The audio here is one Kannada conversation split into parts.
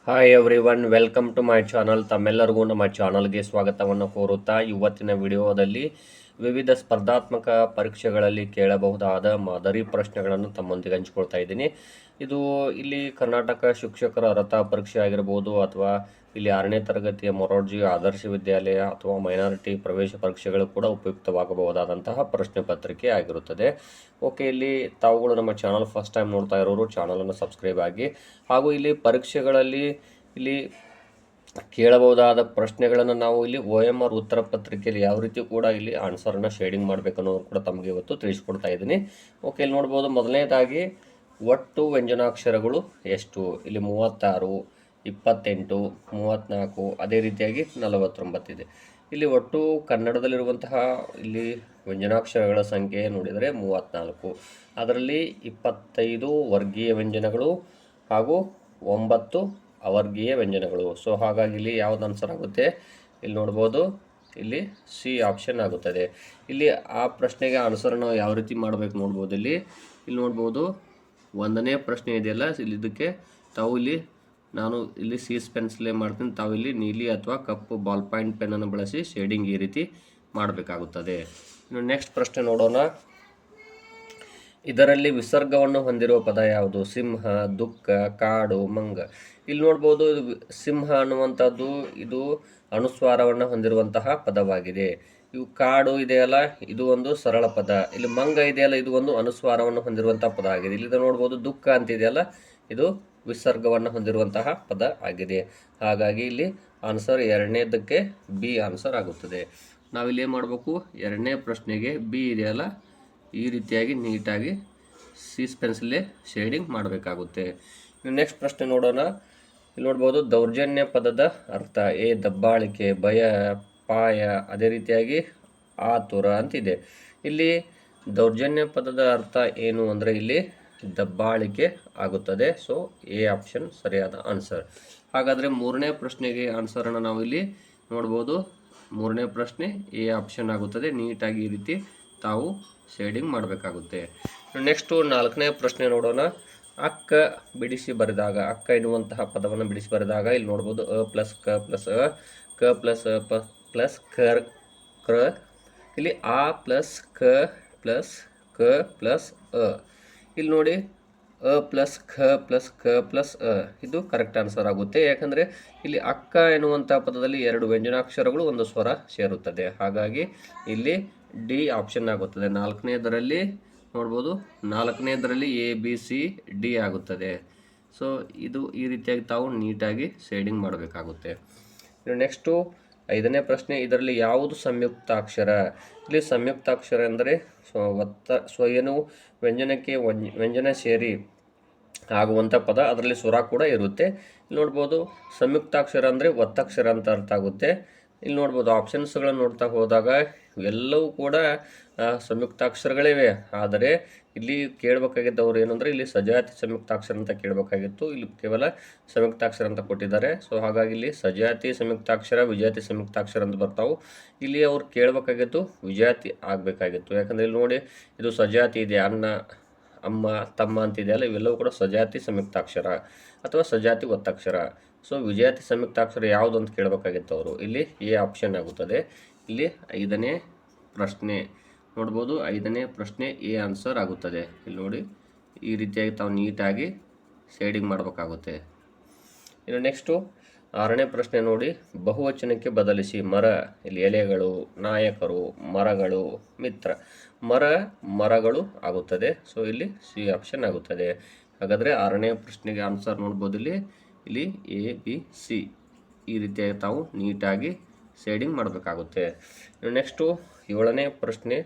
Hi everyone, welcome to my channel. ತಮ್ಮೆಲ್ಲರಿಗೂ ನಮ್ಮ ಚಾನಲ್ಗೆ ಸ್ವಾಗತವನ್ನು ಕೋರುತ್ತಾ ಇವತ್ತಿನ ವಿಡಿಯೋದಲ್ಲಿ ವಿವಿಧ ಸ್ಪರ್ಧಾತ್ಮಕ ಪರೀಕ್ಷೆಗಳಲ್ಲಿ ಕೇಳಬಹುದಾದ ಮಾದರಿ ಪ್ರಶ್ನೆಗಳನ್ನು ತಮ್ಮೊಂದಿಗೆ ಹಂಚಿಕೊಳ್ತಾ ಇದ್ದೀನಿ. ಇದು ಇಲ್ಲಿ ಕರ್ನಾಟಕ ಶಿಕ್ಷಕರ ಅರ್ಹತಾ ಪರೀಕ್ಷೆ ಆಗಿರ್ಬೋದು, ಅಥವಾ ಇಲ್ಲಿ 6ನೇ ತರಗತಿಯ ಮೊರಾರ್ಜಿ ಆದರ್ಶ ವಿದ್ಯಾಲಯ ಅಥವಾ ಮೈನಾರಿಟಿ ಪ್ರವೇಶ ಪರೀಕ್ಷೆಗಳು ಕೂಡ ಉಪಯುಕ್ತವಾಗಬಹುದಾದಂತಹ ಪ್ರಶ್ನೆ ಪತ್ರಿಕೆ ಆಗಿರುತ್ತದೆ. ಓಕೆ, ಇಲ್ಲಿ ತಾವುಗಳು ನಮ್ಮ ಚಾನಲ್ ಫಸ್ಟ್ ಟೈಮ್ ನೋಡ್ತಾ ಇರೋರು ಚಾನಲನ್ನು ಸಬ್ಸ್ಕ್ರೈಬ್ ಆಗಿ, ಹಾಗೂ ಇಲ್ಲಿ ಪರೀಕ್ಷೆಗಳಲ್ಲಿ ಇಲ್ಲಿ ಕೇಳಬಹುದಾದ ಪ್ರಶ್ನೆಗಳನ್ನು ನಾವು ಇಲ್ಲಿ OMR ಉತ್ತರ ಪತ್ರಿಕೆಯಲ್ಲಿ ಯಾವ ರೀತಿ ಕೂಡ ಇಲ್ಲಿ ಆನ್ಸರ್ನ ಶೇಡಿಂಗ್ ಮಾಡಬೇಕನ್ನೋದು ಕೂಡ ತಮಗೆ ಇವತ್ತು ತಿಳಿಸ್ಕೊಡ್ತಾ ಇದ್ದೀನಿ. ಓಕೆ, ಇಲ್ಲಿ ನೋಡ್ಬೋದು, ಮೊದಲನೇದಾಗಿ ಒಟ್ಟು ವ್ಯಂಜನಾಕ್ಷರಗಳು ಎಷ್ಟು? ಇಲ್ಲಿ 36, 28, 34, ಅದೇ ರೀತಿಯಾಗಿ 49 ಇದೆ. ಇಲ್ಲಿ ಒಟ್ಟು ಕನ್ನಡದಲ್ಲಿರುವಂತಹ ಇಲ್ಲಿ ವ್ಯಂಜನಾಕ್ಷರಗಳ ಸಂಖ್ಯೆ ನೋಡಿದರೆ 34. ಅದರಲ್ಲಿ 25 ವರ್ಗೀಯ ವ್ಯಂಜನಗಳು ಹಾಗೂ 9 ಅವರ್ಗೀಯ ವ್ಯಂಜನಗಳು. ಸೊ ಹಾಗಾಗಿ ಇಲ್ಲಿ ಯಾವ್ದು ಆನ್ಸರ್ ಆಗುತ್ತೆ? ಇಲ್ಲಿ ನೋಡ್ಬೋದು, ಇಲ್ಲಿ ಸಿ ಆಪ್ಷನ್ ಆಗುತ್ತದೆ. ಇಲ್ಲಿ ಆ ಪ್ರಶ್ನೆಗೆ ಆನ್ಸರ್ನ ಯಾವ ರೀತಿ ಮಾಡಬೇಕು ನೋಡ್ಬೋದು. ಇಲ್ಲಿ ನೋಡ್ಬೋದು, 1ನೇ ಪ್ರಶ್ನೆ ಇದೆಯಲ್ಲ, ಇಲ್ಲಿ ಇದಕ್ಕೆ ತಾವು ನಾನು ಇಲ್ಲಿ ಸೀಸ್ ಪೆನ್ಸಿಲೇ ಮಾಡ್ತೀನಿ. ತಾವು ಇಲ್ಲಿ ನೀಲಿ ಅಥವಾ ಕಪ್ಪು ಬಾಲ್ ಪಾಯಿಂಟ್ ಪೆನ್ನನ್ನು ಬಳಸಿ ಶೇಡಿಂಗ್ ಈ ರೀತಿ ಮಾಡಬೇಕಾಗುತ್ತದೆ. ಇನ್ನು ನೆಕ್ಸ್ಟ್ ಪ್ರಶ್ನೆ ನೋಡೋಣ. ಇದರಲ್ಲಿ ವಿಸರ್ಗವನ್ನು ಹೊಂದಿರುವ ಪದ ಯಾವುದು? ಸಿಂಹ, ದುಃಖ, ಕಾಡು, ಮಂಗ. ಇಲ್ಲಿ ನೋಡ್ಬೋದು, ಸಿಂಹ ಅನ್ನುವಂಥದ್ದು ಇದು ಅನುಸ್ವಾರವನ್ನು ಹೊಂದಿರುವಂತಹ ಪದವಾಗಿದೆ. ಇವು ಕಾಡು ಇದೆಯಲ್ಲ, ಇದು ಒಂದು ಸರಳ ಪದ. ಇಲ್ಲಿ ಮಂಗ ಇದೆಯಲ್ಲ, ಇದು ಒಂದು ಅನುಸ್ವಾರವನ್ನು ಹೊಂದಿರುವಂತಹ ಪದ ಆಗಿದೆ. ಇಲ್ಲಿ ನೋಡ್ಬೋದು, ದುಃಖ ಅಂತಿದೆಯಲ್ಲ, ಇದು ವಿಸರ್ಗವನ್ನು ಹೊಂದಿರುವಂತಹ ಪದ ಆಗಿದೆ. ಹಾಗಾಗಿ ಇಲ್ಲಿ ಆನ್ಸರ್ 2ನೇದಕ್ಕೆ ಬಿ ಆನ್ಸರ್ ಆಗುತ್ತದೆ. ನಾವಿಲ್ಲಿ ಏನು ಮಾಡಬೇಕು? 2ನೇ ಪ್ರಶ್ನೆಗೆ ಬಿ ಇದೆಯಲ್ಲ, ಈ ರೀತಿಯಾಗಿ ನೀಟಾಗಿ ಸೀಸ್ ಪೆನ್ಸಿಲೇ ಶೇಡಿಂಗ್ ಮಾಡಬೇಕಾಗುತ್ತೆ. ನೆಕ್ಸ್ಟ್ ಪ್ರಶ್ನೆ ನೋಡೋಣ. ಇಲ್ಲಿ ನೋಡ್ಬೋದು, ದೌರ್ಜನ್ಯ ಪದದ ಅರ್ಥ. ಎ ದಬ್ಬಾಳಿಕೆ, ಭಯ, ಪಾಯ, ಅದೇ ರೀತಿಯಾಗಿ ಆತುರ ಅಂತಿದೆ. ಇಲ್ಲಿ ದೌರ್ಜನ್ಯ ಪದದ ಅರ್ಥ ಏನು ಅಂದರೆ ಇಲ್ಲಿ ದಬ್ಬಾಳಿಕೆ ಆಗುತ್ತದೆ. ಸೊ ಎ ಆಪ್ಷನ್ ಸರಿಯಾದ ಆನ್ಸರ್. ಹಾಗಾದರೆ 3ನೇ ಪ್ರಶ್ನೆಗೆ ಆನ್ಸರನ್ನು ನಾವು ಇಲ್ಲಿ ನೋಡ್ಬೋದು. 3ನೇ ಪ್ರಶ್ನೆ ಎ ಆಪ್ಷನ್ ಆಗುತ್ತದೆ. ನೀಟಾಗಿ ಈ ರೀತಿ ತಾವು ಶೇಡಿಂಗ್ ಮಾಡಬೇಕಾಗುತ್ತೆ. ನೆಕ್ಸ್ಟು 4ನೇ ಪ್ರಶ್ನೆ ನೋಡೋಣ. ಅಕ್ಕ ಬಿಡಿಸಿ ಬರೆದಾಗ, ಅಕ್ಕ ಎನ್ನುವಂತಹ ಪದವನ್ನು ಬಿಡಿಸಿ ಬರೆದಾಗ ಇಲ್ಲಿ ನೋಡ್ಬೋದು, ಅ ಪ್ಲಸ್ ಕ ಪ್ಲಸ್ ಅ, ಕ ಪ್ಲಸ್ ಅ ಪ್ಲಸ್ ಕ್ರ, ಇಲ್ಲಿ ಆ ಪ್ಲಸ್ ಕ ಪ್ಲಸ್ ಕ ಪ್ಲಸ್ ಅ. ಇಲ್ಲಿ ನೋಡಿ, ಅ ಪ್ಲಸ್ ಖ ಪ್ಲಸ್ ಕ ಪ್ಲಸ್ ಅ, ಇದು ಕರೆಕ್ಟ್ ಆನ್ಸರ್ ಆಗುತ್ತೆ. ಯಾಕಂದರೆ ಇಲ್ಲಿ ಅಕ್ಕ ಎನ್ನುವಂಥ ಪದದಲ್ಲಿ 2 ವ್ಯಂಜನಾಕ್ಷರಗಳು ಒಂದು ಸ್ವರ ಸೇರುತ್ತದೆ. ಹಾಗಾಗಿ ಇಲ್ಲಿ ಡಿ ಆಪ್ಷನ್ ಆಗುತ್ತದೆ. 4ನೇದರಲ್ಲಿ ನೋಡ್ಬೋದು, 4ನೇದರಲ್ಲಿ ಎ ಬಿ ಸಿ ಡಿ ಆಗುತ್ತದೆ. ಸೊ ಇದು ಈ ರೀತಿಯಾಗಿ ತಾವು ನೀಟಾಗಿ ಶೇಡಿಂಗ್ ಮಾಡಬೇಕಾಗುತ್ತೆ. ನೆಕ್ಸ್ಟು 5ನೇ ಪ್ರಶ್ನೆ. ಇದರಲ್ಲಿ ಯಾವುದು ಸಂಯುಕ್ತಾಕ್ಷರ? ಇಲ್ಲಿ ಸಂಯುಕ್ತಾಕ್ಷರ ಅಂದರೆ ಏನು ವ್ಯಂಜನಕ್ಕೆ ವ್ಯಂಜನ ಸೇರಿ ಆಗುವಂಥ ಪದ, ಅದರಲ್ಲಿ ಸ್ವರ ಕೂಡ ಇರುತ್ತೆ. ಇಲ್ಲಿ ನೋಡ್ಬೋದು, ಸಂಯುಕ್ತಾಕ್ಷರ ಅಂದರೆ ಒತ್ತಕ್ಷರ ಅಂತ ಅರ್ಥ ಆಗುತ್ತೆ. ಇಲ್ಲಿ ನೋಡ್ಬೋದು, ಆಪ್ಷನ್ಸ್ಗಳನ್ನು ನೋಡ್ತಾ ಹೋದಾಗ ಎಲ್ಲವೂ ಕೂಡ ಸಂಯುಕ್ತಾಕ್ಷರಗಳಿವೆ. ಆದರೆ ಇಲ್ಲಿ ಕೇಳಬೇಕಾಗಿದ್ದವ್ರು ಏನಂದರೆ ಇಲ್ಲಿ ಸಜಾತಿ ಸಂಯುಕ್ತಾಕ್ಷರ ಅಂತ ಕೇಳಬೇಕಾಗಿತ್ತು. ಇಲ್ಲಿ ಕೇವಲ ಸಂಯುಕ್ತಾಕ್ಷರ ಅಂತ ಕೊಟ್ಟಿದ್ದಾರೆ. ಸೊ ಹಾಗಾಗಿ ಇಲ್ಲಿ ಸಜಾತಿ ಸಂಯುಕ್ತಾಕ್ಷರ, ವಿಜಾತಿ ಸಂಯುಕ್ತಾಕ್ಷರ ಅಂತ ಬರ್ತಾವೆ. ಇಲ್ಲಿ ಅವ್ರು ಕೇಳಬೇಕಾಗಿತ್ತು ವಿಜಾತಿ ಆಗಬೇಕಾಗಿತ್ತು. ಯಾಕಂದರೆ ಇಲ್ಲಿ ನೋಡಿ, ಇದು ಸಜಾತಿ ಇದೆ, ಅಣ್ಣ, ಅಮ್ಮ, ತಮ್ಮ ಅಂತಿದೆಯಲ್ಲ, ಇವೆಲ್ಲವೂ ಕೂಡ ಸಜಾತಿ ಸಂಯುಕ್ತಾಕ್ಷರ ಅಥವಾ ಸಜಾತಿ ಒತ್ತಕ್ಷರ. ಸೊ ವಿಜಾತಿ ಸಂಯುಕ್ತಾಕ್ಷರ ಯಾವುದು ಅಂತ ಕೇಳಬೇಕಾಗಿತ್ತು ಅವರು. ಇಲ್ಲಿ ಎ ಆಪ್ಷನ್ ಆಗುತ್ತದೆ. ಇಲ್ಲಿ 5ನೇ ಪ್ರಶ್ನೆ ನೋಡ್ಬೋದು, 5ನೇ ಪ್ರಶ್ನೆ ಎ ಆನ್ಸರ್ ಆಗುತ್ತದೆ. ಇಲ್ಲಿ ನೋಡಿ, ಈ ರೀತಿಯಾಗಿ ತಾವು ನೀಟಾಗಿ ಶೇಡಿಂಗ್ ಮಾಡಬೇಕಾಗುತ್ತೆ. ಇನ್ನು ನೆಕ್ಸ್ಟು 6ನೇ ಪ್ರಶ್ನೆ ನೋಡಿ. ಬಹುವಚನಕ್ಕೆ ಬದಲಿಸಿ. ಮರ, ಇಲ್ಲಿ ಎಲೆಗಳು, ನಾಯಕರು, ಮರಗಳು, ಮಿತ್ರ. ಮರಗಳು ಆಗುತ್ತದೆ. ಸೊ ಇಲ್ಲಿ ಸಿ ಆಪ್ಷನ್ ಆಗುತ್ತದೆ. ಹಾಗಾದರೆ 6ನೇ ಪ್ರಶ್ನೆಗೆ ಆನ್ಸರ್ ನೋಡ್ಬೋದು. ಇಲ್ಲಿ ಎ ಬಿ ಸಿ ಈ ರೀತಿಯಾಗಿ ತಾವು ನೀಟಾಗಿ ಶೇಡಿಂಗ್ ಮಾಡಬೇಕಾಗುತ್ತೆ. ನೆಕ್ಸ್ಟು 7ನೇ ಪ್ರಶ್ನೆ.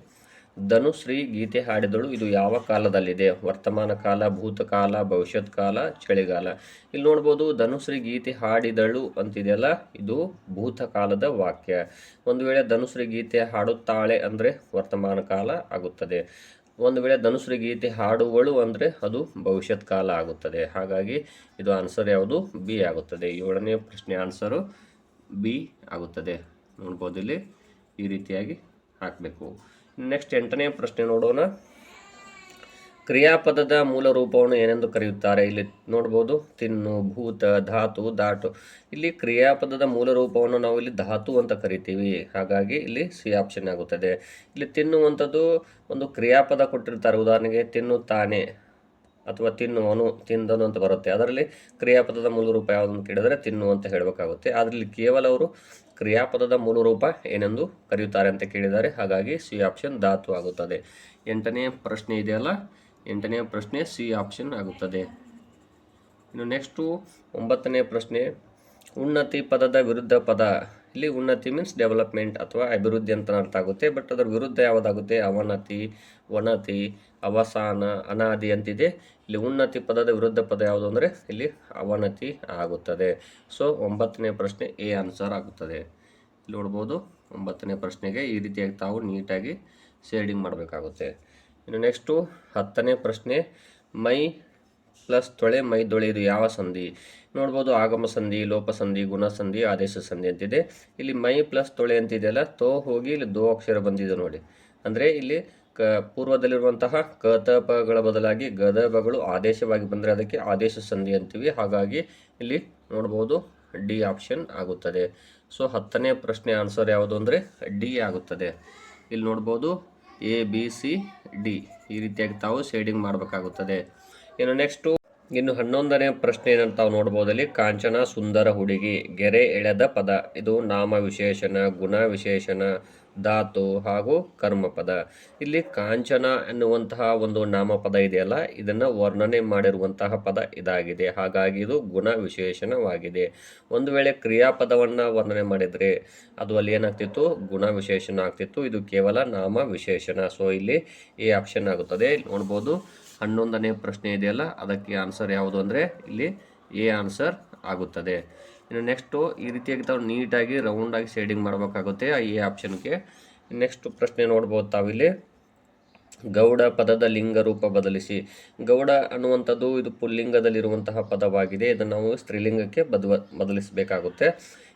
ಧನುಶ್ರೀ ಗೀತೆ ಹಾಡಿದಳು, ಇದು ಯಾವ ಕಾಲದಲ್ಲಿದೆ? ವರ್ತಮಾನ ಕಾಲ, ಭೂತಕಾಲ, ಭವಿಷ್ಯತ್ ಕಾಲ, ಚಳಿಗಾಲ. ಇಲ್ಲಿ ನೋಡ್ಬೋದು, ಧನುಶ್ರೀ ಗೀತೆ ಹಾಡಿದಳು ಅಂತಿದೆಯಲ್ಲ, ಇದು ಭೂತಕಾಲದ ವಾಕ್ಯ. ಒಂದು ವೇಳೆ ಧನುಶ್ರೀ ಗೀತೆ ಹಾಡುತ್ತಾಳೆ ಅಂದರೆ ವರ್ತಮಾನ ಕಾಲ ಆಗುತ್ತದೆ. ಒಂದು ವೇಳೆ ಧನುಶ್ರೀ ಗೀತೆ ಹಾಡುವಳು ಅಂದರೆ ಅದು ಭವಿಷ್ಯತ್ ಕಾಲ ಆಗುತ್ತದೆ. ಹಾಗಾಗಿ ಇದು ಆನ್ಸರ್ ಯಾವುದು? ಬಿ ಆಗುತ್ತದೆ. 7ನೇ ಪ್ರಶ್ನೆ ಆನ್ಸರು ಬಿ ಆಗುತ್ತದೆ. ನೋಡ್ಬೋದು, ಇಲ್ಲಿ ಈ ರೀತಿಯಾಗಿ ಹಾಕಬೇಕು. ನೆಕ್ಸ್ಟ್ 8ನೇ ಪ್ರಶ್ನೆ ನೋಡೋಣ. ಕ್ರಿಯಾಪದದ ಮೂಲ ರೂಪವನ್ನು ಏನೆಂದು ಕರೆಯುತ್ತಾರೆ? ಇಲ್ಲಿ ನೋಡ್ಬೋದು, ತಿನ್ನು, ಭೂತ, ಧಾತು, ದಾಟು. ಇಲ್ಲಿ ಕ್ರಿಯಾಪದದ ಮೂಲ ರೂಪವನ್ನು ನಾವು ಇಲ್ಲಿ ಧಾತು ಅಂತ ಕರಿತೀವಿ, ಹಾಗಾಗಿ ಇಲ್ಲಿ ಸಿ ಆಪ್ಷನ್ ಆಗುತ್ತದೆ. ಇಲ್ಲಿ ತಿನ್ನುವಂಥದ್ದು ಒಂದು ಕ್ರಿಯಾಪದ ಕೊಟ್ಟಿರ್ತಾರೆ, ಉದಾಹರಣೆಗೆ ತಿನ್ನುತ್ತಾನೆ ಅಥವಾ ತಿನ್ನುವನು, ತಿಂದನು ಅಂತ ಬರುತ್ತೆ. ಅದರಲ್ಲಿ ಕ್ರಿಯಾಪದದ ಮೂಲ ರೂಪ ಯಾವುದನ್ನು ಕೇಳಿದರೆ ತಿನ್ನು ಅಂತ ಹೇಳಬೇಕಾಗುತ್ತೆ. ಆದರೆ ಇಲ್ಲಿ ಕೇವಲ ಅವರು ಕ್ರಿಯಾಪದದ ಮೂಲ ರೂಪ ಏನೆಂದು ಕರೆಯುತ್ತಾರೆ ಅಂತ ಕೇಳಿದ್ದಾರೆ, ಹಾಗಾಗಿ ಸಿ ಆಪ್ಷನ್ ಧಾತು ಆಗುತ್ತದೆ. 8ನೇ ಪ್ರಶ್ನೆ ಇದೆಯಲ್ಲ, 8ನೇ ಪ್ರಶ್ನೆ ಸಿ ಆಪ್ಷನ್ ಆಗುತ್ತದೆ. ಇನ್ನು ನೆಕ್ಸ್ಟು 9ನೇ ಪ್ರಶ್ನೆ, ಉನ್ನತಿ ಪದದ ವಿರುದ್ಧ ಪದ. ಇಲ್ಲಿ ಉನ್ನತಿ ಮೀನ್ಸ್ ಡೆವಲಪ್ಮೆಂಟ್ ಅಥವಾ ಅಭಿವೃದ್ಧಿ ಅಂತ ಅರ್ಥ ಆಗುತ್ತೆ. ಬಟ್ ಅದರ ವಿರುದ್ಧ ಯಾವುದಾಗುತ್ತೆ? ಅವನತಿ, ವನತಿ, ಅವಸಾನ, ಅನಾದಿ ಅಂತಿದೆ. ಇಲ್ಲಿ ಉನ್ನತಿ ಪದದ ವಿರುದ್ಧ ಪದ ಯಾವುದು ಅಂದರೆ ಇಲ್ಲಿ ಅವನತಿ ಆಗುತ್ತದೆ. ಸೊ 9ನೇ ಪ್ರಶ್ನೆ ಎ ಆನ್ಸರ್ ಆಗುತ್ತದೆ. ಇಲ್ಲಿ ನೋಡ್ಬೋದು, 9ನೇ ಪ್ರಶ್ನೆಗೆ ಈ ರೀತಿಯಾಗಿ ತಾವು ನೀಟಾಗಿ ಶೇಡಿಂಗ್ ಮಾಡಬೇಕಾಗುತ್ತೆ. ಇನ್ನು ನೆಕ್ಸ್ಟು 10ನೇ ಪ್ರಶ್ನೆ, ಮೈ ಪ್ಲಸ್ ತೊಳೆ ಮೈ ದೊಳೆ ಇದು ಯಾವ ಸಂಧಿ? ನೋಡ್ಬೋದು, ಆಗಮ ಸಂಧಿ, ಲೋಪ ಸಂಧಿ, ಗುಣ ಸಂಧಿ, ಆದೇಶ ಸಂಧಿ ಅಂತಿದೆ. ಇಲ್ಲಿ ಮೈ ಪ್ಲಸ್ ತೊಳೆ ಅಂತಿದೆಯಲ್ಲ, ತೋ ಹೋಗಿ ಇಲ್ಲಿ ದೋ ಅಕ್ಷರ ಬಂದಿದೆ ನೋಡಿ. ಅಂದರೆ ಇಲ್ಲಿ ಪೂರ್ವದಲ್ಲಿರುವಂತಹ ಕತಪಗಳ ಬದಲಾಗಿ ಗದಬಗಳು ಆದೇಶವಾಗಿ ಬಂದರೆ ಅದಕ್ಕೆ ಆದೇಶ ಸಂಧಿ ಅಂತೀವಿ. ಹಾಗಾಗಿ ಇಲ್ಲಿ ನೋಡ್ಬೋದು ಡಿ ಆಪ್ಷನ್ ಆಗುತ್ತದೆ. ಸೊ 10ನೇ ಪ್ರಶ್ನೆ ಆನ್ಸರ್ ಯಾವುದು ಅಂದರೆ ಡಿ ಆಗುತ್ತದೆ. ಇಲ್ಲಿ ನೋಡ್ಬೋದು ಎ ಬಿ ಸಿ ಡಿ ಈ ರೀತಿಯಾಗಿ ತಾವು ಶೇಡಿಂಗ್ ಮಾಡಬೇಕಾಗುತ್ತದೆ. ಇನ್ನು ನೆಕ್ಸ್ಟು 11ನೇ ಪ್ರಶ್ನೆ ಏನಂತ ತಾವು ನೋಡ್ಬೋದಲ್ಲಿ, ಕಾಂಚನ ಸುಂದರ ಹುಡುಗಿ, ಗೆರೆ ಎಳೆದ ಪದ. ಇದು ನಾಮ ವಿಶೇಷಣ, ಗುಣ ವಿಶೇಷಣ, ಧಾತು ಹಾಗೂ ಕರ್ಮಪದ. ಇಲ್ಲಿ ಕಾಂಚನ ಎನ್ನುವಂತಹ ಒಂದು ನಾಮಪದ ಇದೆಯಲ್ಲ, ಇದನ್ನು ವರ್ಣನೆ ಮಾಡಿರುವಂತಹ ಪದ ಇದಾಗಿದೆ. ಹಾಗಾಗಿ ಇದು ಗುಣ ವಿಶೇಷಣವಾಗಿದೆ. ಒಂದು ವೇಳೆ ಕ್ರಿಯಾಪದವನ್ನು ವರ್ಣನೆ ಮಾಡಿದರೆ ಅದು ಅಲ್ಲಿ ಏನಾಗ್ತಿತ್ತು? ಗುಣ ವಿಶೇಷಣ ಆಗ್ತಿತ್ತು. ಇದು ಕೇವಲ ನಾಮ ವಿಶೇಷಣ. ಸೊ ಇಲ್ಲಿ ಎ ಆಪ್ಷನ್ ಆಗುತ್ತದೆ. ನೋಡ್ಬೋದು, 11ನೇ ಪ್ರಶ್ನೆ ಇದೆಯಲ್ಲ, ಅದಕ್ಕೆ ಆನ್ಸರ್ ಯಾವುದು ಅಂದರೆ ಇಲ್ಲಿ ಎ ಆನ್ಸರ್ ಆಗುತ್ತದೆ. ಇನ್ನು ನೆಕ್ಸ್ಟು ಈ ರೀತಿಯಾಗಿ ತಾವು ನೀಟಾಗಿ ರೌಂಡಾಗಿ ಶೇಡಿಂಗ್ ಮಾಡಬೇಕಾಗುತ್ತೆ ಎ ಆಪ್ಷನ್ಗೆ. ನೆಕ್ಸ್ಟ್ ಪ್ರಶ್ನೆ ನೋಡ್ಬೋದು ತಾವಿಲ್ಲಿ, ಗೌಡ ಪದದ ಲಿಂಗ ರೂಪ ಬದಲಿಸಿ. ಗೌಡ ಅನ್ನುವಂಥದ್ದು ಇದು ಪುಲ್ಲಿಂಗದಲ್ಲಿರುವಂತಹ ಪದವಾಗಿದೆ. ಇದನ್ನು ನಾವು ಸ್ತ್ರೀಲಿಂಗಕ್ಕೆ ಬದಲಿಸಬೇಕಾಗುತ್ತೆ.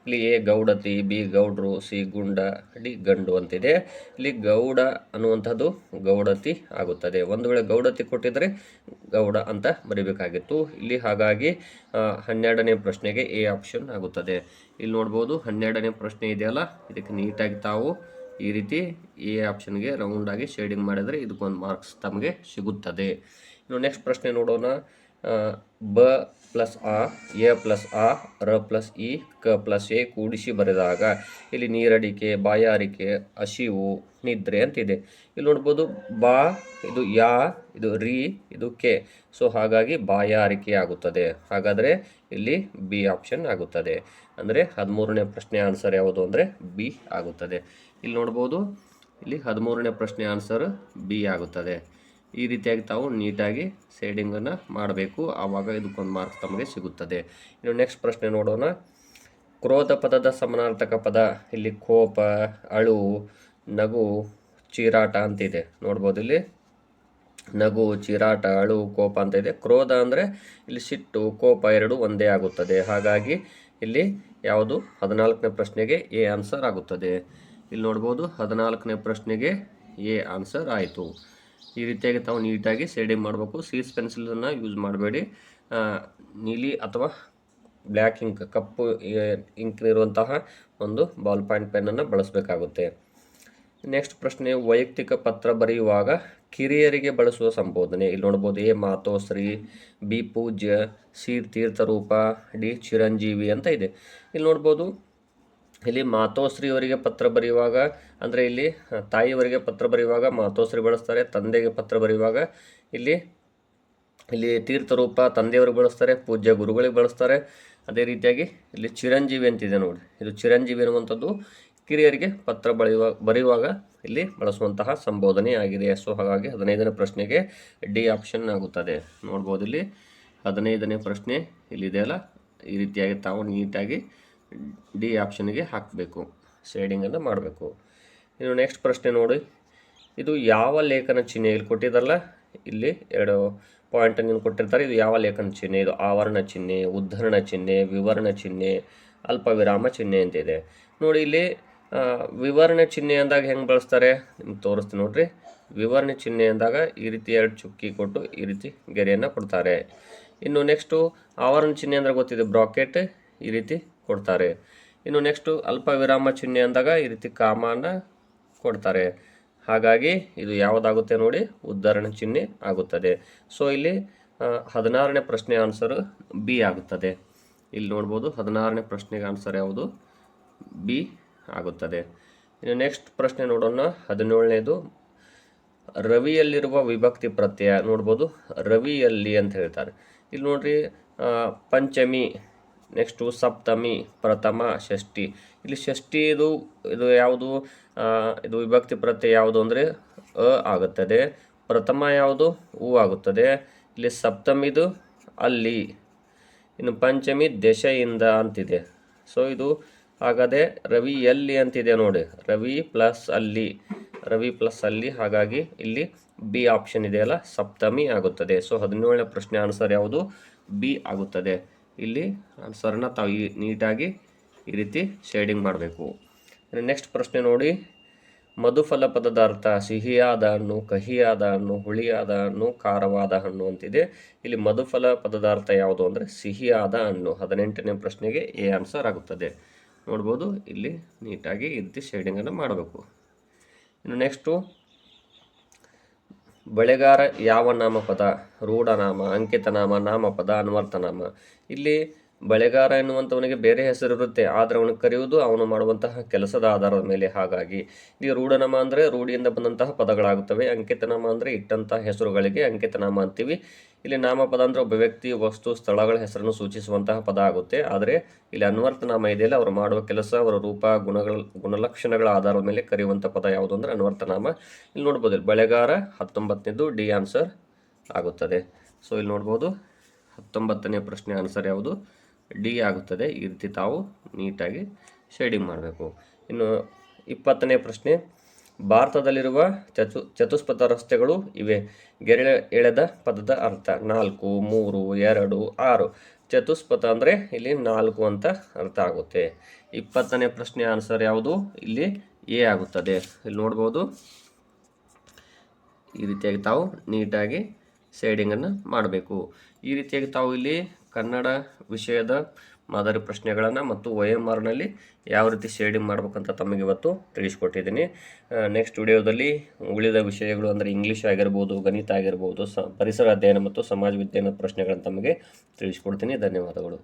ಇಲ್ಲಿ ಎ ಗೌಡತಿ, ಬಿ ಗೌಡ್ರು, ಸಿ ಗುಂಡ, ಡಿ ಗಂಡು ಅಂತಿದೆ. ಇಲ್ಲಿ ಗೌಡ ಅನ್ನುವಂಥದ್ದು ಗೌಡತಿ ಆಗುತ್ತದೆ. ಒಂದು ವೇಳೆ ಗೌಡತಿ ಕೊಟ್ಟಿದ್ದರೆ ಗೌಡ ಅಂತ ಬರೀಬೇಕಾಗಿತ್ತು ಇಲ್ಲಿ. ಹಾಗಾಗಿ 12ನೇ ಪ್ರಶ್ನೆಗೆ ಎ ಆಪ್ಷನ್ ಆಗುತ್ತದೆ. ಇಲ್ಲಿ ನೋಡ್ಬೋದು, 12ನೇ ಪ್ರಶ್ನೆ ಇದೆಯಲ್ಲ, ಇದಕ್ಕೆ ನೀಟಾಗಿ ತಾವು ಈ ರೀತಿ ಎ ಆಪ್ಷನ್ಗೆ ರೌಂಡಾಗಿ ಶೇಡಿಂಗ್ ಮಾಡಿದರೆ ಇದಕ್ಕೊಂದು ಮಾರ್ಕ್ಸ್ ತಮಗೆ ಸಿಗುತ್ತದೆ. ಇನ್ನು ನೆಕ್ಸ್ಟ್ ಪ್ರಶ್ನೆ ನೋಡೋಣ. ಬ ಪ್ಲಸ್ ಆ, ಎ ಪ್ಲಸ್ ಆ, ರ ಪ್ಲಸ್ ಇ, ಕ ಪ್ಲಸ್ ಎ ಕೂಡಿಸಿ ಬರೆದಾಗ ಇಲ್ಲಿ ನೀರಡಿಕೆ, ಬಾಯಾರಿಕೆ, ಹಸಿವು, ನಿದ್ರೆ ಅಂತಿದೆ. ಇಲ್ಲಿ ನೋಡ್ಬೋದು, ಬಾ ಇದು ಯಾ, ಇದು ರಿ, ಇದು ಕೆ. ಸೊ ಹಾಗಾಗಿ ಬಾಯಾರಿಕೆ ಆಗುತ್ತದೆ. ಹಾಗಾದರೆ ಇಲ್ಲಿ ಬಿ ಆಪ್ಷನ್ ಆಗುತ್ತದೆ. ಅಂದರೆ 13ನೇ ಪ್ರಶ್ನೆ ಆನ್ಸರ್ ಯಾವುದು ಅಂದರೆ ಬಿ ಆಗುತ್ತದೆ. ಇಲ್ಲಿ ನೋಡ್ಬೋದು, ಇಲ್ಲಿ 13ನೇ ಪ್ರಶ್ನೆ ಆನ್ಸರ್ ಬಿ ಆಗುತ್ತದೆ. ಈ ರೀತಿಯಾಗಿ ತಾವು ನೀಟಾಗಿ ಶೇಡಿಂಗನ್ನು ಮಾಡಬೇಕು, ಆವಾಗ ಇದಕ್ಕೊಂದು ಮಾರ್ಕ್ಸ್ ತಮಗೆ ಸಿಗುತ್ತದೆ. ಇನ್ನು ನೆಕ್ಸ್ಟ್ ಪ್ರಶ್ನೆ ನೋಡೋಣ. ಕ್ರೋಧ ಪದದ ಸಮಾನಾರ್ಥಕ ಪದ. ಇಲ್ಲಿ ಕೋಪ, ಅಳು, ನಗು, ಚೀರಾಟ ಅಂತಿದೆ. ನೋಡ್ಬೋದು, ಇಲ್ಲಿ ನಗು, ಚೀರಾಟ, ಅಳು, ಕೋಪ ಅಂತ ಇದೆ. ಕ್ರೋಧ ಅಂದರೆ ಇಲ್ಲಿ ಸಿಟ್ಟು, ಕೋಪ ಎರಡೂ ಒಂದೇ ಆಗುತ್ತದೆ. ಹಾಗಾಗಿ ಇಲ್ಲಿ ಯಾವುದು 14ನೇ ಪ್ರಶ್ನೆಗೆ ಎ ಆನ್ಸರ್ ಆಗುತ್ತದೆ. ಇಲ್ಲಿ ನೋಡ್ಬೋದು, 14ನೇ ಪ್ರಶ್ನೆಗೆ ಎ ಆನ್ಸರ್ ಆಯಿತು. ಈ ರೀತಿಯಾಗಿ ತಾವು ನೀಟಾಗಿ ಶೇಡಿಂಗ್ ಮಾಡಬೇಕು. ಸೀಸ್ ಪೆನ್ಸಿಲನ್ನು ಯೂಸ್ ಮಾಡಬೇಡಿ. ನೀಲಿ ಅಥವಾ ಬ್ಲ್ಯಾಕ್ ಇಂಕ್, ಕಪ್ಪು ಇಂಕ್ ಇರುವಂತಹ ಒಂದು ಬಾಲ್ ಪಾಯಿಂಟ್ ಪೆನ್ನನ್ನು ಬಳಸಬೇಕಾಗುತ್ತೆ. ನೆಕ್ಸ್ಟ್ ಪ್ರಶ್ನೆ, ವೈಯಕ್ತಿಕ ಪತ್ರ ಬರೆಯುವಾಗ ಕಿರಿಯರಿಗೆ ಬಳಸುವ ಸಂಬೋಧನೆ. ಇಲ್ಲಿ ನೋಡ್ಬೋದು, ಎ ಮಾತೋಶ್ರೀ, ಬಿ ಪೂಜ್ಯ, ಸಿ ತೀರ್ಥರೂಪ, ಡಿ ಚಿರಂಜೀವಿ ಅಂತ ಇದೆ. ಇಲ್ಲಿ ನೋಡ್ಬೋದು, ಇಲ್ಲಿ ಮಾತೋಶ್ರೀಯವರಿಗೆ ಪತ್ರ ಬರೆಯುವಾಗ ಅಂದರೆ ಇಲ್ಲಿ ತಾಯಿಯವರಿಗೆ ಪತ್ರ ಬರೆಯುವಾಗ ಮಾತೋಶ್ರೀ ಬಳಸ್ತಾರೆ. ತಂದೆಗೆ ಪತ್ರ ಬರೆಯುವಾಗ ಇಲ್ಲಿ ತೀರ್ಥರೂಪ ತಂದೆಯವರಿಗೆ ಬಳಸ್ತಾರೆ, ಪೂಜ್ಯ ಗುರುಗಳಿಗೆ ಬಳಸ್ತಾರೆ. ಅದೇ ರೀತಿಯಾಗಿ ಇಲ್ಲಿ ಚಿರಂಜೀವಿ ಅಂತಿದೆ ನೋಡಿ. ಇದು ಚಿರಂಜೀವಿ ಅನ್ನುವಂಥದ್ದು ಕಿರಿಯರಿಗೆ ಪತ್ರ ಬರೆಯುವಾಗ ಇಲ್ಲಿ ಬಳಸುವಂತಹ ಸಂಬೋಧನೆ ಆಗಿದೆ. ಸೊ ಹಾಗಾಗಿ 15ನೇ ಪ್ರಶ್ನೆಗೆ ಡಿ ಆಪ್ಷನ್ ಆಗುತ್ತದೆ. ನೋಡ್ಬೋದು, ಇಲ್ಲಿ 15ನೇ ಪ್ರಶ್ನೆ ಇಲ್ಲಿದೆಯಲ್ಲ, ಈ ರೀತಿಯಾಗಿ ತಾವು ನೀಟಾಗಿ ಡಿ ಆಪ್ಷನ್ಗೆ ಹಾಕಬೇಕು, ಶೇಡಿಂಗನ್ನು ಮಾಡಬೇಕು. ಇನ್ನು ನೆಕ್ಸ್ಟ್ ಪ್ರಶ್ನೆ ನೋಡಿ. ಇದು ಯಾವ ಲೇಖನ ಚಿಹ್ನೆ? ಇಲ್ಲಿ ಕೊಟ್ಟಿದ್ದಲ್ಲ, ಇಲ್ಲಿ 2 ಪಾಯಿಂಟನ್ನು ಕೊಟ್ಟಿರ್ತಾರೆ. ಇದು ಯಾವ ಲೇಖನ ಚಿಹ್ನೆ? ಇದು ಆವರಣ ಚಿಹ್ನೆ, ಉದ್ಧರಣ ಚಿಹ್ನೆ, ವಿವರಣ ಚಿಹ್ನೆ, ಅಲ್ಪ ವಿರಾಮ ಚಿಹ್ನೆ ಅಂತಿದೆ ನೋಡಿ. ಇಲ್ಲಿ ವಿವರಣ ಚಿಹ್ನೆ ಅಂದಾಗ ಹೆಂಗೆ ಬಳಸ್ತಾರೆ ನಿಮ್ಗೆ ತೋರಿಸ್ತೀನಿ ನೋಡ್ರಿ. ವಿವರಣೆ ಚಿಹ್ನೆ ಅಂದಾಗ ಈ ರೀತಿ 2 ಚುಕ್ಕಿ ಕೊಟ್ಟು ಈ ರೀತಿ ಗೆರೆಯನ್ನು ಕೊಡ್ತಾರೆ. ಇನ್ನು ನೆಕ್ಸ್ಟು ಆವರಣ ಚಿಹ್ನೆ ಅಂದರೆ ಗೊತ್ತಿದೆ, ಬ್ರಾಕೆಟ್ ಈ ರೀತಿ ಕೊಡ್ತಾರೆ. ಇನ್ನು ನೆಕ್ಸ್ಟು ಅಲ್ಪ ವಿರಾಮ ಚಿಹ್ನೆ ಅಂದಾಗ ಈ ರೀತಿ ಕಾಮನ ಕೊಡ್ತಾರೆ. ಹಾಗಾಗಿ ಇದು ಯಾವುದಾಗುತ್ತೆ ನೋಡಿ, ಉದ್ಧರಣ ಚಿಹ್ನೆ ಆಗುತ್ತದೆ. ಸೊ ಇಲ್ಲಿ 16ನೇ ಪ್ರಶ್ನೆ ಆನ್ಸರು ಬಿ ಆಗುತ್ತದೆ. ಇಲ್ಲಿ ನೋಡ್ಬೋದು 16ನೇ ಪ್ರಶ್ನೆಗೆ ಆನ್ಸರ್ ಯಾವುದು, ಬಿ ಆಗುತ್ತದೆ. ಇನ್ನು ನೆಕ್ಸ್ಟ್ ಪ್ರಶ್ನೆ ನೋಡೋಣ. 17ನೇದು ರವಿಯಲ್ಲಿರುವ ವಿಭಕ್ತಿ ಪ್ರತ್ಯಯ ನೋಡ್ಬೋದು, ರವಿಯಲ್ಲಿ ಅಂತ ಹೇಳ್ತಾರೆ. ಇಲ್ಲಿ ನೋಡ್ರಿ, ಪಂಚಮಿ, ನೆಕ್ಸ್ಟು ಸಪ್ತಮಿ, ಪ್ರಥಮ, ಷಷ್ಠಿ. ಇಲ್ಲಿ ಷಷ್ಠಿ ಇದು ಯಾವುದು, ಇದು ವಿಭಕ್ತಿ ಪ್ರತ್ಯಯ ಯಾವುದು ಅಂದರೆ ಅ ಆಗುತ್ತದೆ. ಪ್ರಥಮ ಯಾವುದು, ಉ ಆಗುತ್ತದೆ. ಇಲ್ಲಿ ಸಪ್ತಮಿದು ಅಲ್ಲಿ, ಇನ್ನು ಪಂಚಮಿ ದೆಸೆಯಿಂದ ಅಂತಿದೆ. ಸೊ ಇದು ಹಾಗಾದರೆ ರವಿ ಎಲ್ಲಿ ಅಂತಿದೆ ನೋಡಿ, ರವಿ ಪ್ಲಸ್ ಅಲ್ಲಿ, ರವಿ ಪ್ಲಸ್ ಅಲ್ಲಿ. ಹಾಗಾಗಿ ಇಲ್ಲಿ ಬಿ ಆಪ್ಷನ್ ಇದೆಯಲ್ಲ, ಸಪ್ತಮಿ ಆಗುತ್ತದೆ. ಸೊ 17ನೇ ಪ್ರಶ್ನೆ ಆನ್ಸರ್ ಯಾವುದು, ಬಿ ಆಗುತ್ತದೆ. ಇಲ್ಲಿ ಆನ್ಸರ್ನ ತಾವು ನೀಟಾಗಿ ಈ ರೀತಿ ಶೇಡಿಂಗ್ ಮಾಡಬೇಕು. ನೆಕ್ಸ್ಟ್ ಪ್ರಶ್ನೆ ನೋಡಿ. ಮಧುಫಲ ಪದದ ಅರ್ಥ ಸಿಹಿಯಾದ ಹಣ್ಣು, ಕಹಿಯಾದ ಹಣ್ಣು, ಹುಳಿಯಾದ ಹಣ್ಣು, ಖಾರವಾದ ಹಣ್ಣು ಅಂತಿದೆ. ಇಲ್ಲಿ ಮಧುಫಲ ಪದದ ಅರ್ಥ ಯಾವುದು ಅಂದರೆ ಸಿಹಿಯಾದ ಹಣ್ಣು. 18ನೇ ಪ್ರಶ್ನೆಗೆ ಎ ಆನ್ಸರ್ ಆಗುತ್ತದೆ. ನೋಡ್ಬೋದು, ಇಲ್ಲಿ ನೀಟಾಗಿ ಈ ರೀತಿ ಶೇಡಿಂಗನ್ನು ಮಾಡಬೇಕು. ಇನ್ನು ನೆಕ್ಸ್ಟು ಬಳೆಗಾರ ಯಾವ ನಾಮಪದ, ರೂಢನಾಮ, ಅಂಕಿತನಾಮ, ನಾಮಪದ, ಅನ್ವರ್ಥನಾಮ. ಇಲ್ಲಿ ಬಳೆಗಾರ ಎನ್ನುವಂಥವನಿಗೆ ಬೇರೆ ಹೆಸರಿರುತ್ತೆ, ಆದರೆ ಅವನು ಕರೆಯುವುದು ಅವನು ಮಾಡುವಂತಹ ಕೆಲಸದ ಆಧಾರದ ಮೇಲೆ. ಹಾಗಾಗಿ ಇಲ್ಲಿ ರೂಢನಾಮ ಅಂದರೆ ರೂಢಿಯಿಂದ ಬಂದಂತಹ ಪದಗಳಾಗುತ್ತವೆ. ಅಂಕಿತನಾಮ ಅಂದರೆ ಇಟ್ಟಂತಹ ಹೆಸರುಗಳಿಗೆ ಅಂಕಿತನಾಮ ಅಂತೀವಿ. ಇಲ್ಲಿ ನಾಮಪದ ಅಂದರೆ ಒಬ್ಬ ವ್ಯಕ್ತಿ, ವಸ್ತು, ಸ್ಥಳಗಳ ಹೆಸರನ್ನು ಸೂಚಿಸುವಂತಹ ಪದ ಆಗುತ್ತೆ. ಆದರೆ ಇಲ್ಲಿ ಅನ್ವರ್ಥನಾಮ ಇದೆಯಲ್ಲ, ಅವರು ಮಾಡುವ ಕೆಲಸ, ಅವರ ರೂಪ, ಗುಣಲಕ್ಷಣಗಳ ಆಧಾರದ ಮೇಲೆ ಕರೆಯುವಂಥ ಪದ ಯಾವುದು ಅಂದರೆ ಅನ್ವರ್ಥನಾಮ. ಇಲ್ಲಿ ನೋಡ್ಬೋದು, ಬಳೆಗಾರ 19ನೇದು ಡಿ ಆನ್ಸರ್ ಆಗುತ್ತದೆ. ಸೊ ಇಲ್ಲಿ ನೋಡ್ಬೋದು 19ನೇ ಪ್ರಶ್ನೆ ಆನ್ಸರ್ ಯಾವುದು, ಡಿ ಆಗುತ್ತದೆ. ಈ ರೀತಿ ತಾವು ನೀಟಾಗಿ ಶೇಡಿಂಗ್ ಮಾಡಬೇಕು. ಇನ್ನು 20ನೇ ಪ್ರಶ್ನೆ. ಭಾರತದಲ್ಲಿರುವ ಚತುಷ್ಪಥ ರಸ್ತೆಗಳು ಇವೆ. ಗೆರೆ ಎಳೆದ ಪದದ ಅರ್ಥ 4, 3, 2, 6. ಚತುಷ್ಪಥ ಅಂದರೆ ಇಲ್ಲಿ 4 ಅಂತ ಅರ್ಥ ಆಗುತ್ತೆ. 20ನೇ ಪ್ರಶ್ನೆ ಆನ್ಸರ್ ಯಾವುದು, ಇಲ್ಲಿ ಎ ಆಗುತ್ತದೆ. ಇಲ್ಲಿ ನೋಡ್ಬೋದು, ಈ ರೀತಿಯಾಗಿ ತಾವು ನೀಟಾಗಿ ಶೇಡಿಂಗನ್ನು ಮಾಡಬೇಕು. ಈ ರೀತಿಯಾಗಿ ತಾವು ಇಲ್ಲಿ ಕನ್ನಡ ವಿಷಯದ ಮಾದರಿ ಪ್ರಶ್ನೆಗಳನ್ನು ಮತ್ತು OMRನಲ್ಲಿ ಯಾವ ರೀತಿ ಶೇಡಿಂಗ್ ಮಾಡ್ಬೇಕಂತ ತಮಗೆ ಇವತ್ತು ತಿಳಿಸ್ಕೊಟ್ಟಿದ್ದೀನಿ. ನೆಕ್ಸ್ಟ್ ವಿಡಿಯೋದಲ್ಲಿ ಉಳಿದ ವಿಷಯಗಳು ಅಂದರೆ ಇಂಗ್ಲೀಷ್ ಆಗಿರ್ಬೋದು, ಗಣಿತ ಆಗಿರ್ಬೋದು, ಪರಿಸರ ಅಧ್ಯಯನ ಮತ್ತು ಸಮಾಜ ವಿಜ್ಞಾನ ಪ್ರಶ್ನೆಗಳನ್ನು ತಮಗೆ ತಿಳಿಸ್ಕೊಡ್ತೀನಿ. ಧನ್ಯವಾದಗಳು.